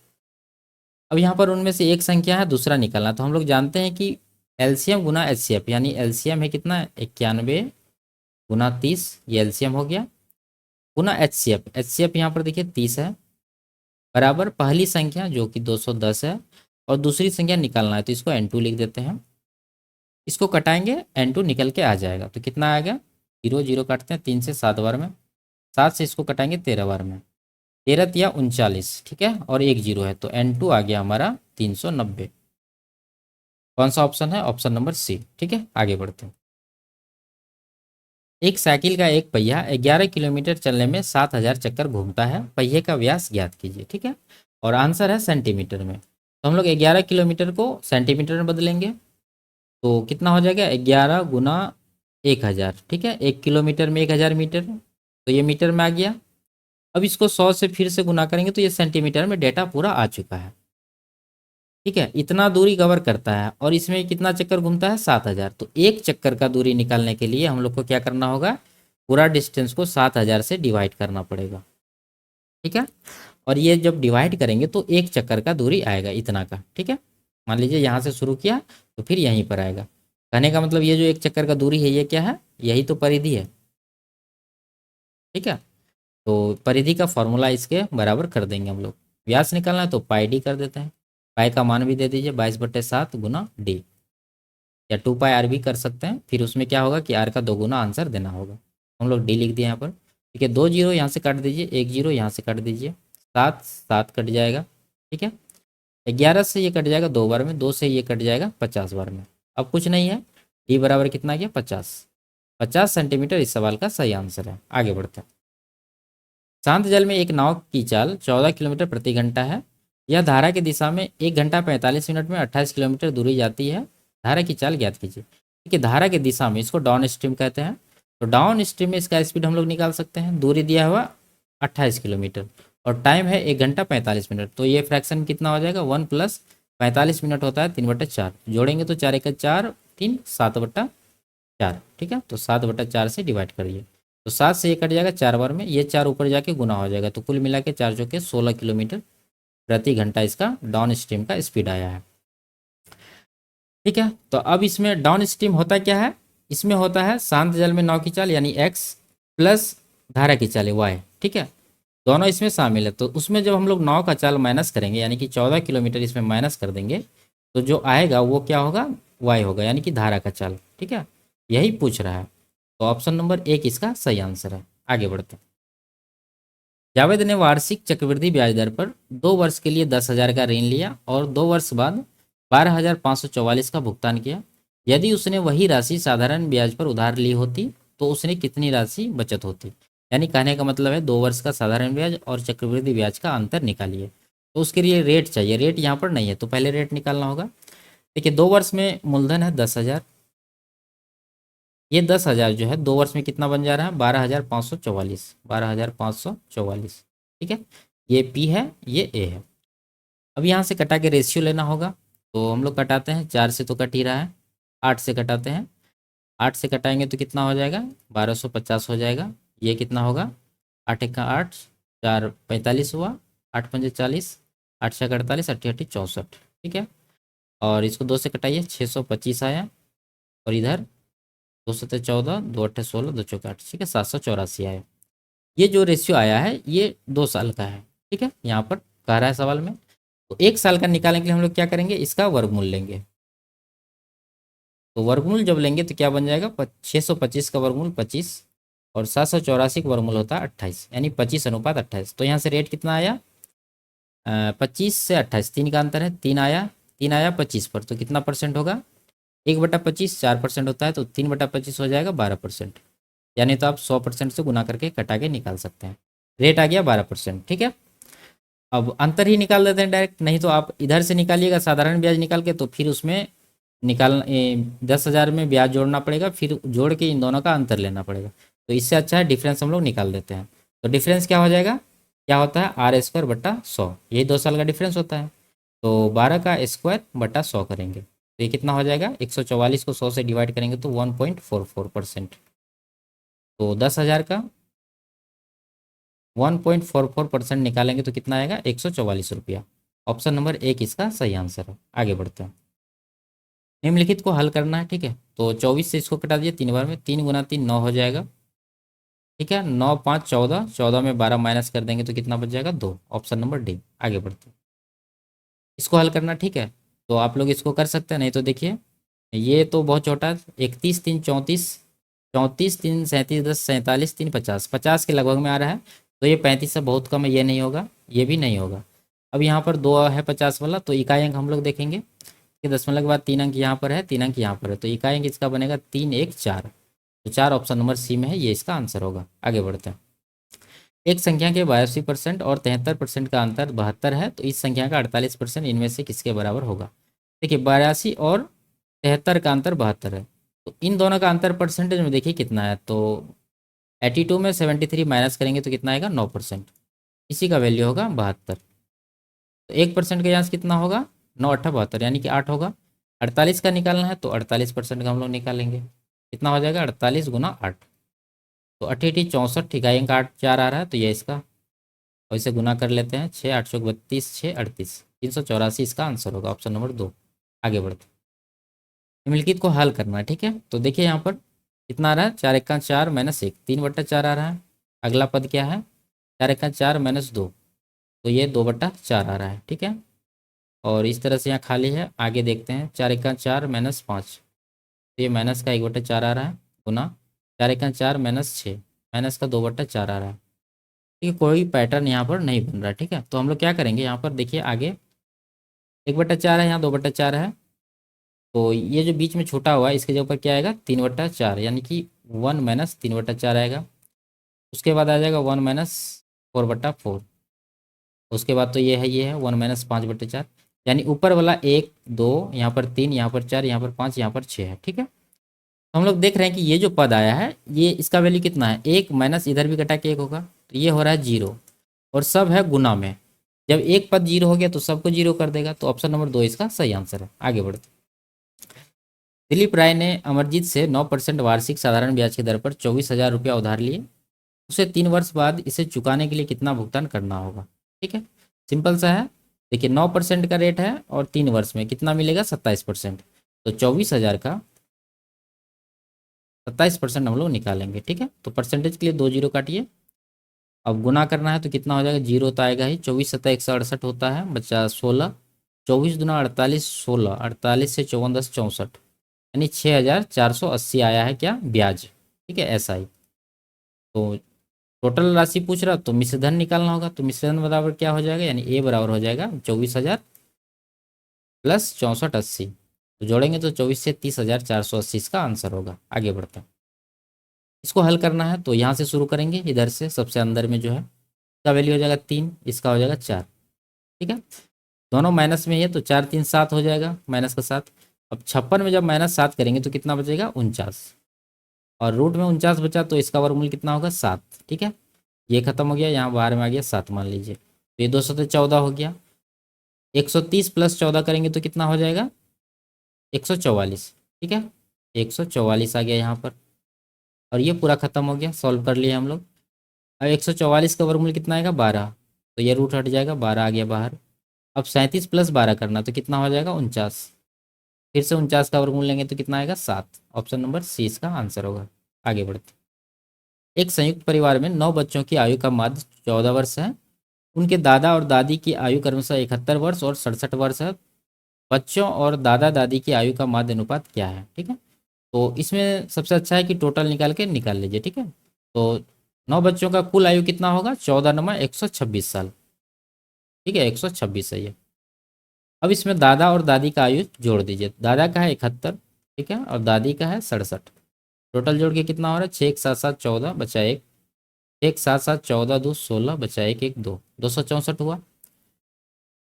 अब यहाँ पर उनमें से एक संख्या है दूसरा निकालना, तो हम लोग जानते हैं कि एलसीएम गुना एचसीएफ, यानी एलसीएम है कितना 91 गुना 30, ये एलसीएम हो गया, गुना एच सी एफ यहाँ पर देखिए 30 है, बराबर पहली संख्या जो कि 210 है और दूसरी संख्या निकालना है, तो इसको N2 लिख देते हैं। इसको कटाएंगे N2 निकल के आ जाएगा, तो कितना आएगा, 0 0 काटते हैं 3 से 7 बार में, 7 से इसको कटाएंगे 13 बार में, 13 या 39, ठीक है, और एक जीरो है, तो N2 आ गया हमारा 390। कौन सा ऑप्शन है, ऑप्शन नंबर सी, ठीक है। आगे बढ़ते हैं। एक साइकिल का एक पहिया 11 किलोमीटर चलने में 7000 चक्कर घूमता है, पहिए का व्यास ज्ञात कीजिए, ठीक है, और आंसर है सेंटीमीटर में। तो हम लोग 11 किलोमीटर को सेंटीमीटर में बदलेंगे, तो कितना हो जाएगा, 11 गुना 1000, ठीक है, 1 किलोमीटर में 1000 मीटर, तो ये मीटर में आ गया। अब इसको 100 से फिर से गुना करेंगे तो ये सेंटीमीटर में डेटा पूरा आ चुका है, ठीक है। इतना दूरी कवर करता है और इसमें कितना चक्कर घूमता है, 7000। तो एक चक्कर का दूरी निकालने के लिए हम लोग को क्या करना होगा, पूरा डिस्टेंस को 7000 से डिवाइड करना पड़ेगा, ठीक है। और ये जब डिवाइड करेंगे तो एक चक्कर का दूरी आएगा इतना का, ठीक है। मान लीजिए यहाँ से शुरू किया तो फिर यहीं पर आएगा। कहने का मतलब ये जो एक चक्कर का दूरी है ये क्या है, यही तो परिधि है, ठीक है। तो परिधि का फॉर्मूला इसके बराबर कर देंगे हम लोग। व्यास निकालना है तो पाई डी कर देते हैं, पाई का मान भी दे दीजिए 22/7 गुना डी, या 2 पाई आर भी कर सकते हैं। फिर उसमें क्या होगा कि आर का 2 गुना आंसर देना होगा। हम लोग डी लिख दिए यहाँ पर, ठीक है। 2 जीरो यहाँ से काट दीजिए, 1 जीरो यहाँ से काट दीजिए, 7 7 कट जाएगा, ठीक है। 11 से ये कट जाएगा 2 बार में, 2 से ये कट जाएगा 50 बार में। अब कुछ नहीं है, डी बराबर कितना गया, 50 सेंटीमीटर इस सवाल का सही आंसर है। आगे बढ़ते हैं। शांत जल में एक नाव की चाल 14 किलोमीटर प्रति घंटा है। यह धारा की दिशा में 1 घंटा 45 मिनट में 28 किलोमीटर दूरी जाती है। धारा की चाल ज्ञात कीजिए, ठीक है। धारा की दिशा में, इसको डाउन स्ट्रीम कहते हैं। तो डाउन स्ट्रीम में इसका स्पीड हम लोग निकाल सकते हैं। दूरी दिया हुआ 28 किलोमीटर और टाइम है 1 घंटा 45 मिनट। तो ये फ्रैक्शन कितना हो जाएगा, 1 + 45 मिनट होता है 3/4, जोड़ेंगे तो 4 × 1 = 4, 3 7/4, ठीक है। तो 7/4 से डिवाइड करिए, तो 7 से ये कट जाएगा 4 बार में, ये 4 ऊपर जाके गुना हो जाएगा, तो कुल मिला के 4 चौके 16 किलोमीटर प्रति घंटा इसका डाउन स्ट्रीम का स्पीड आया है, ठीक है। तो अब इसमें डाउन स्ट्रीम होता क्या है, इसमें होता है शांत जल में नाव की चाल यानी x प्लस धारा की चाल y, ठीक है, दोनों इसमें शामिल है। तो उसमें जब हम लोग नाव का चाल माइनस करेंगे यानी कि 14 किलोमीटर इसमें माइनस कर देंगे, तो जो आएगा वो क्या होगा, y होगा, यानी कि धारा का चाल, ठीक है। यही पूछ रहा है, तो ऑप्शन नंबर 1 इसका सही आंसर है। आगे बढ़ते हैं। जावेद ने वार्षिक चक्रवृद्धि ब्याज दर पर 2 वर्ष के लिए 10,000 का ऋण लिया और 2 वर्ष बाद 12,544 का भुगतान किया। यदि उसने वही राशि साधारण ब्याज पर उधार ली होती तो उसने कितनी राशि बचत होती। यानी कहने का मतलब है 2 वर्ष का साधारण ब्याज और चक्रवृद्धि ब्याज का अंतर निकालिए। तो उसके लिए रेट चाहिए, रेट यहाँ पर नहीं है तो पहले रेट निकालना होगा। देखिए 2 वर्ष में मूलधन है 10,000, ये 10,000 जो है 2 वर्ष में कितना बन जा रहा है, 12,544, 12,544, ठीक है। ये पी है, ये ए है। अब यहाँ से कटा के रेशियो लेना होगा, तो हम लोग कटाते हैं, 4 से तो कट ही रहा है, 8 से कटाते हैं, 8 से कटाएंगे तो कितना हो जाएगा, 1250 हो जाएगा। ये कितना होगा, 8 × 8 4 45 हुआ, 8 × 5 40, 8 × 6 48, 8 × 8 64, ठीक है। और इसको 2 से कटाइए, 625 आया, और इधर 2 × 7 14, 2 × 8 16, 2 × 4 8, ठीक है, 784 आया। ये जो रेशियो आया है ये 2 साल का है, ठीक है, यहाँ पर कह रहा है सवाल में। तो 1 साल का निकालने के लिए हम लोग क्या करेंगे, इसका वर्गमूल लेंगे। तो वर्गमूल जब लेंगे तो क्या बन जाएगा, 625 का वर्गमूल 25 और 784 का वर्गमूल होता है 28, यानी 25:28। तो यहाँ से रेट कितना आया, 25 से 28, 3 का अंतर है, 3 आया, 3 आया 25 पर, तो कितना परसेंट होगा, 1/25 4% होता है, तो 3/25 हो जाएगा 12%। यानी तो आप 100% से गुना करके कटा के निकाल सकते हैं। रेट आ गया 12%, ठीक है। अब अंतर ही निकाल देते हैं डायरेक्ट, नहीं तो आप इधर से निकालिएगा साधारण ब्याज निकाल के, तो फिर उसमें 10,000 में ब्याज जोड़ना पड़ेगा, फिर जोड़ के इन दोनों का अंतर लेना पड़ेगा। तो इससे अच्छा है डिफरेंस हम लोग निकाल देते हैं। तो डिफरेंस क्या हो जाएगा, क्या होता है, r²/100, यही 2 साल का डिफरेंस होता है। तो 12 का स्क्वायर बटा 100 करेंगे तो ये कितना हो जाएगा, 144 को 100 से डिवाइड करेंगे तो 1.44%। तो 10,000 का 1.44% निकालेंगे तो कितना आएगा, 144 रुपया। ऑप्शन नंबर 1 इसका सही आंसर है। आगे बढ़ते हैं। निम्नलिखित को हल करना है, ठीक है। तो 24 से इसको कटा दिए 3 बार में, 3 × 3 9 हो जाएगा, ठीक है, 9 5 14, 14 में 12 माइनस कर देंगे तो कितना बच जाएगा, 2। Option number D. आगे बढ़ते हैं, इसको हल करना। ठीक है, तो आप लोग इसको कर सकते हैं, नहीं तो देखिए ये तो बहुत छोटा है। 31 3 34, 34 3 37 10 47 3 50, 50 के लगभग में आ रहा है। तो ये 35 से बहुत कम है, ये नहीं होगा, ये भी नहीं होगा। अब यहाँ पर 2 है 50 वाला, तो इकाई अंक हम लोग देखेंगे कि दशमलव के बाद 3 अंक यहाँ पर है, 3 अंक यहाँ पर है, तो इकाई अंक इसका बनेगा 3 1 4। तो 4 ऑप्शन नंबर सी में है, ये इसका आंसर होगा। आगे बढ़ते हैं, एक संख्या के 82% और 73% का अंतर 72 है, तो इस संख्या का 48% इनमें से किसके बराबर होगा। देखिए 82 और 73 का अंतर 72 है, तो इन दोनों का अंतर परसेंटेज में देखिए कितना है। तो 82 में 73 माइनस करेंगे तो कितना आएगा, 9%। इसी का वैल्यू होगा 72। तो 1% का यहाँ से कितना होगा, 9 8 72, यानी कि 8 होगा। 48 का निकालना है तो 48% का हम लोग निकालेंगे, कितना हो जाएगा, 48 गुना 8। तो 88 64, इकाई अंक 8 4 आ रहा है, तो ये इसका, और इसे गुना कर लेते हैं, 6 8 32 6 38, 384 इसका आंसर होगा, ऑप्शन नंबर 2। आगे बढ़ते हैं, निम्नलिखित को हल करना है। ठीक है, तो देखिए यहाँ पर कितना आ रहा है, 4 1 4 माइनस 1, 3/4 आ रहा है। अगला पद क्या है, 4 1 4 माइनस 2, तो ये 2/4 आ रहा है। ठीक है, और इस तरह से यहाँ खाली है। आगे देखते हैं, 4 1 4 माइनस 5, तो ये माइनस का 1/4 आ रहा है, गुना 4 1 4 माइनस 6, माइनस का 2/4 आ रहा है। ठीक है, कोई पैटर्न यहाँ पर नहीं बन रहा है। ठीक है, तो हम लोग क्या करेंगे, यहाँ पर देखिए आगे 1/4 है, यहाँ 2/4 है, तो ये जो बीच में छूटा हुआ है इसके ऊपर क्या आएगा, 3/4, यानी कि 1 माइनस 3/4 आएगा। उसके बाद आ जाएगा 1 माइनस 4/4। उसके बाद तो ये है 1 माइनस 5/4, यानी ऊपर वाला 1 2, यहाँ पर 3, यहाँ पर 4, यहाँ पर 5, यहाँ पर 6 है। ठीक है, तो हम लोग देख रहे हैं कि ये जो पद आया है, ये इसका वैल्यू कितना है, 1 माइनस इधर भी घटा के 1 होगा, तो ये हो रहा है 0, और सब है गुना में। जब एक पद 0 हो गया तो सबको 0 कर देगा, तो ऑप्शन नंबर 2 इसका सही आंसर है। आगे बढ़ते, दिलीप राय ने अमरजीत से 9% वार्षिक साधारण ब्याज की दर पर 24,000 रुपया उधार लिए। उसे 3 वर्ष बाद इसे चुकाने के लिए कितना भुगतान करना होगा। ठीक है, सिंपल सा है। देखिए 9% का रेट है और 3 वर्ष में कितना मिलेगा, 27%। तो 24,000 का 27% हम लोग निकालेंगे। ठीक है, तो परसेंटेज के लिए 2 जीरो काटिए। अब गुना करना है तो कितना हो जाएगा, जीरो तो आएगा ही। 24 सत्ता 168 होता है, बच्चा 16, 24 दूना 48, 16, 48 से 54 10 64, यानी 6,480 आया है क्या, ब्याज। ठीक है, ऐसा ही। तो टोटल राशि पूछ रहा तो मिश्रधन निकालना होगा, तो मिश्रधन बराबर क्या हो जाएगा, यानी ए बराबर हो जाएगा 24,000 प्लस 6480, तो जोड़ेंगे तो 24 से 30,480 इसका आंसर होगा। आगे बढ़ते हैं, इसको हल करना है तो यहाँ से शुरू करेंगे, इधर से सबसे अंदर में जो है इसका वैल्यू हो जाएगा 3, इसका हो जाएगा 4। ठीक है, दोनों माइनस में ही है, तो 4 3 7 हो जाएगा, माइनस का 7। अब 56 में जब -7 करेंगे तो कितना बचेगा, 49, और रूट में 49 बचा, तो इसका वर्गमूल कितना होगा, 7। ठीक है, ये खत्म हो गया, यहाँ बाहर में आ गया 7 मान लीजिए, तो ये 214 हो गया। 130 प्लस 14 करेंगे तो कितना हो जाएगा, 144। ठीक है, 144 आ गया यहाँ पर, और ये पूरा खत्म हो गया, सॉल्व कर लिया हम लोग। अब 144 का वर्गमूल कितना आएगा, 12, तो ये रूट हट जाएगा, 12 आ गया बाहर। अब 37 प्लस 12 करना तो कितना हो जाएगा, 49। फिर से 49 का वर्गमूल लेंगे तो कितना आएगा, 7। ऑप्शन नंबर सी इसका आंसर होगा। आगे बढ़ते, एक संयुक्त परिवार में 9 बच्चों की आयु का माध्य 14 वर्ष है। उनके दादा और दादी की आयु क्रमशः 71 वर्ष और 67 वर्ष है। बच्चों और दादा दादी की आयु का माध्य अनुपात क्या है। ठीक है, तो इसमें सबसे अच्छा है कि टोटल निकाल के निकाल लीजिए। ठीक है, तो 9 बच्चों का कुल आयु कितना होगा, 14 नमा 126 साल। ठीक है, 126 है ये। अब इसमें दादा और दादी का आयु जोड़ दीजिए, दादा का है 71, ठीक है, और दादी का है 67। टोटल जोड़ के कितना हो रहा है, 6 1 7 7 14 बचा 1, 1 7 7 14 2 16 बचा 1 1 2, 264 हुआ।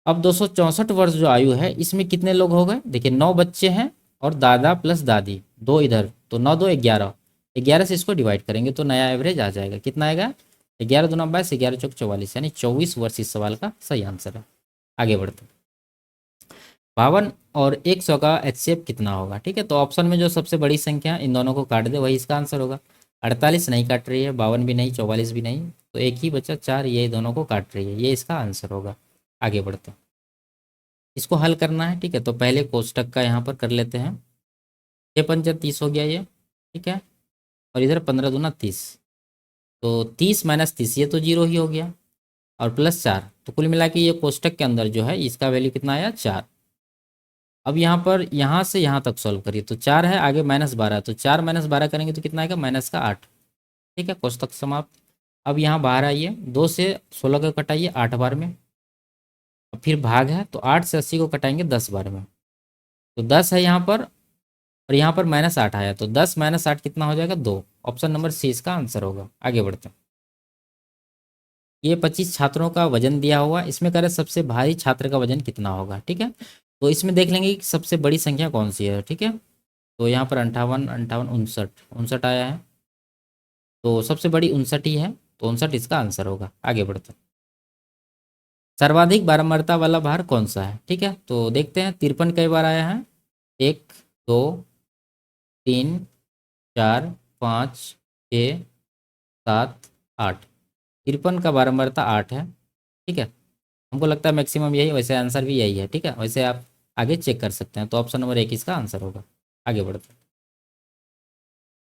अब 264 वर्ष जो आयु है इसमें कितने लोग हो गए, देखिए 9 बच्चे हैं और दादा प्लस दादी, 2 इधर, तो 9 2 11, 11 से इसको डिवाइड करेंगे तो नया एवरेज आ जाएगा, कितना आएगा, 11 दूना 22, 11 चौक 44, यानी 24 वर्ष इस सवाल का सही आंसर है। आगे बढ़ते हैं, 52 और 100 का HCF कितना होगा। ठीक है, तो ऑप्शन में जो सबसे बड़ी संख्या इन दोनों को काट दे वही इसका आंसर होगा। 48 नहीं काट रही है, 52 भी नहीं, 44 भी नहीं, तो एक ही बचा 4, ये दोनों को काट रही है, ये इसका आंसर होगा। आगे बढ़ते हैं, इसको हल करना है। ठीक है, तो पहले कोष्टक का यहाँ पर कर लेते हैं, 6 पंचा 30 हो गया ये। ठीक है, और इधर 15 दूना 30, तो 30 माइनस 30 ये तो जीरो ही हो गया, और प्लस 4, तो कुल मिला के ये कोष्टक के अंदर जो है इसका वैल्यू कितना आया 4। अब यहाँ पर यहाँ से यहाँ तक सॉल्व करिए, तो 4 है, आगे -12, तो 4 -12 करेंगे तो कितना आएगा -8। ठीक है, कोष्टक समाप्त। अब यहाँ बाहर आइए, 2 से 16 को कटाइए 8 बार में, अब फिर भाग है तो 8 से 80 को कटाएंगे 10 बार में, तो 10 है यहाँ पर, और यहाँ पर -8 आया, तो 10 - 8 कितना हो जाएगा 2। ऑप्शन नंबर सी इसका आंसर होगा। आगे बढ़ते हैं। ये 25 छात्रों का वजन दिया हुआ, इसमें कह रहे सबसे भारी छात्र का वजन कितना होगा। ठीक है, तो इसमें देख लेंगे कि सबसे बड़ी संख्या कौन सी है। ठीक है, तो यहाँ पर 58, 58, 59, 59 आया है, तो सबसे बड़ी 59 ही है, तो 59 इसका आंसर होगा। आगे बढ़ते हैं। सर्वाधिक बारंबारता वाला भार कौन सा है। ठीक है, तो देखते हैं 53 कई बार आया है, 1, 2, 3, 4, 5, 6, 7, 8। 53 का बारंबारता 8 है। ठीक है, हमको लगता है मैक्सिमम यही, वैसे आंसर भी यही है। ठीक है, वैसे आप आगे चेक कर सकते हैं, तो ऑप्शन नंबर 1 इसका आंसर होगा। आगे बढ़ते हैं।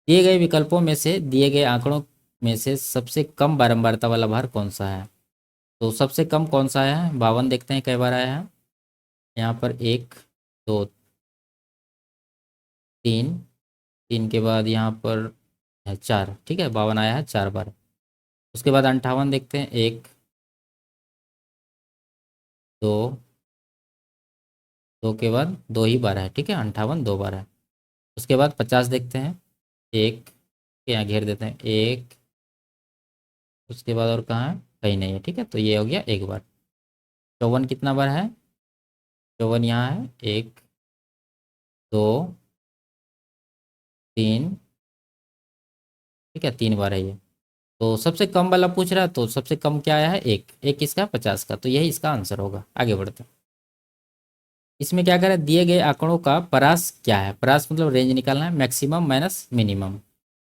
दिए गए विकल्पों में से दिए गए आंकड़ों में से सबसे कम बारंबारता वाला भार कौन सा है। तो सबसे कम कौन सा है, 52 देखते हैं कई बार आया है, यहाँ पर 1, 2, 3, 3 के बाद यहाँ पर है 4। ठीक है, 52 आया है 4 बार। उसके बाद 58 देखते हैं, 1, 2, 2 के बाद 2 ही बार है। ठीक है, 58 2 बार है। उसके बाद 50 देखते हैं, 1, यहाँ घेर देते हैं 1, उसके बाद और कहाँ है, कहीं नहीं है। ठीक है, तो ये हो गया 1 बार। 54 कितना बार है, 54 यहाँ है, 1, 2, 3। ठीक है, 3 बार है ये। तो सबसे कम वाला पूछ रहा है, तो सबसे कम क्या आया है, 1, 1 किसका 50 का, तो यही इसका आंसर होगा। आगे बढ़ते हैं। इसमें क्या करें, दिए गए आंकड़ों का परास क्या है। परास मतलब रेंज निकालना है, मैक्सिमम माइनस मिनिमम।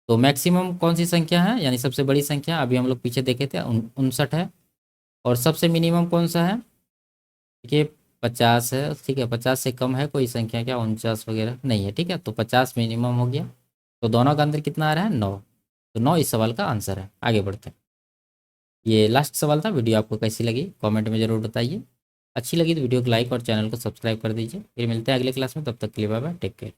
तो मैक्सिमम कौन सी संख्या है, यानी सबसे बड़ी संख्या, अभी हम लोग पीछे देखे थे 59 है। और सबसे मिनिमम कौन सा है, देखिए 50 है। ठीक है, 50 से कम है कोई संख्या क्या, 49 वगैरह नहीं है। ठीक है, तो 50 मिनिमम हो गया, तो दोनों का अंदर कितना आ रहा है 9, तो 9 इस सवाल का आंसर है। आगे बढ़ते हैं। ये लास्ट सवाल था। वीडियो आपको कैसी लगी कमेंट में ज़रूर बताइए। अच्छी लगी तो वीडियो को लाइक और चैनल को सब्सक्राइब कर दीजिए। फिर मिलते हैं अगले क्लास में, तब तक के लिए बाय बाय, टेक केयर।